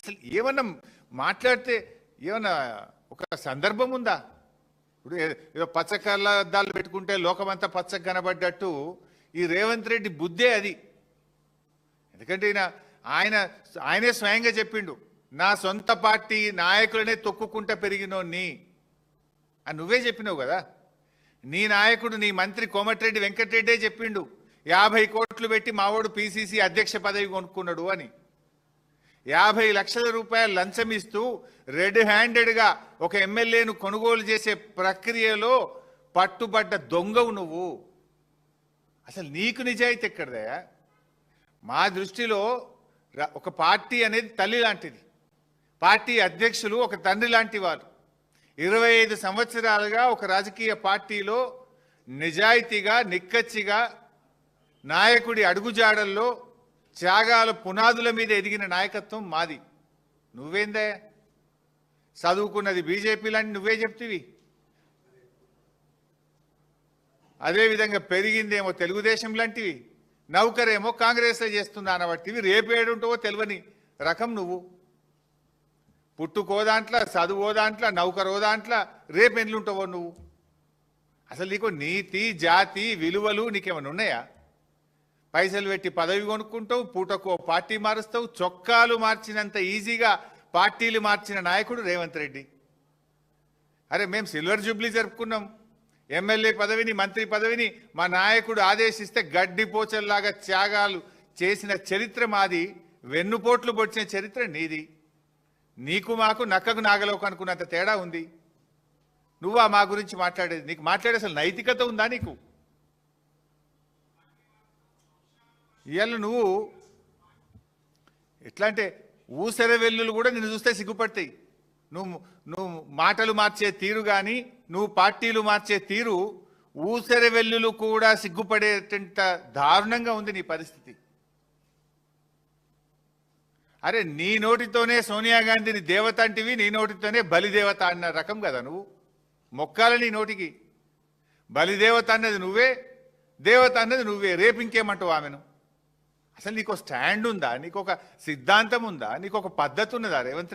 అసలు ఏమన్నా మాట్లాడితే ఏమన్నా ఒక సందర్భం ఉందా? ఇప్పుడు ఏదో పచ్చ కళ్ళద్దాలు పెట్టుకుంటే లోకమంతా పచ్చగా కనబడ్డట్టు ఈ రేవంత్ రెడ్డి బుద్ధే అది. ఎందుకంటే ఆయనే స్వయంగా చెప్పిండు, నా సొంత పార్టీ నాయకులనే తొక్కుకుంటా పెరిగినోన్ని అని నువ్వే చెప్పినావు కదా. నీ నాయకుడు నీ మంత్రి కోమటిరెడ్డి వెంకటరెడ్డే చెప్పిండు, 50 కోట్లు పెట్టి మావోడు పిసిసి అధ్యక్ష పదవి కొనుక్కున్నాడు అని. 50 లక్షల రూపాయలు లంచం ఇస్తూ రెడ్ హ్యాండెడ్గా ఒక ఎమ్మెల్యేను కొనుగోలు చేసే ప్రక్రియలో పట్టుబడ్డ దొంగవు నువ్వు. అసలు నీకు నిజాయితీ ఎక్కడదయా? మా దృష్టిలో ఒక పార్టీ అనేది తల్లి లాంటిది, పార్టీ అధ్యక్షులు ఒక తండ్రి లాంటి వారు. 25 సంవత్సరాలుగా ఒక రాజకీయ పార్టీలో నిజాయితీగా నిక్కచ్చిగా నాయకుడి అడుగుజాడల్లో త్యాగాల పునాదుల మీద ఎదిగిన నాయకత్వం మాది. నువ్వేందే చదువుకున్నది బీజేపీ లాంటి నువ్వే చెప్తివి, అదేవిధంగా పెరిగిందేమో తెలుగుదేశం లాంటివి, నౌకరేమో కాంగ్రెస్లో చేస్తున్నా అనబట్టివి. రేపేడుంటావో తెలియని రకం నువ్వు. పుట్టుకో దాంట్లో, చదువో దాంట్లో, నౌకరో దాంట్లో, రేపెండ్లుంటావో నువ్వు. అసలు నీకు నీతి జాతి విలువలు నీకేమైనా ఉన్నాయా? పైసలు పెట్టి పదవి కొనుక్కుంటావు, పూటకో పార్టీ మారుస్తావు. చొక్కాలు మార్చినంత ఈజీగా పార్టీలు మార్చిన నాయకుడు రేవంత్ రెడ్డి. అరే మేము సిల్వర్ జూబ్లీ జరుపుకున్నాం, ఎమ్మెల్యే పదవిని మంత్రి పదవిని మా నాయకుడు ఆదేశిస్తే గడ్డిపోచల్లాగా త్యాగాలు చేసిన చరిత్ర మాది, వెన్నుపోట్లు పొడిచిన చరిత్ర నీది. నీకు మాకు నక్కకు నాగలోకు అనుకున్నంత తేడా ఉంది. నువ్వా మా గురించి మాట్లాడేది? నీకు మాట్లాడే అసలు నైతికత ఉందా నీకు? ఇవాళ నువ్వు ఎట్లా అంటే ఊసెర వెల్లులు కూడా నిన్ను చూస్తే సిగ్గుపడతాయి. నువ్వు మాటలు మార్చే తీరు కానీ, నువ్వు పార్టీలు మార్చే తీరు ఊసెర వెల్లులు కూడా సిగ్గుపడేటంత దారుణంగా ఉంది నీ పరిస్థితి. అరే నీ నోటితోనే సోనియా గాంధీని దేవత అంటివి, నీ నోటితోనే బలిదేవత అన్న రకం కదా నువ్వు. మొక్కాల నీ నోటికి. బలిదేవత అన్నది నువ్వే, దేవత అన్నది నువ్వే. రేపు ఇంకేమంటావు ఆమెను? అసలు నీకు స్టాండ్ ఉందా? నీకు ఒక సిద్ధాంతం ఉందా? నీకు ఒక పద్ధతి ఉన్నదా రేవంత్?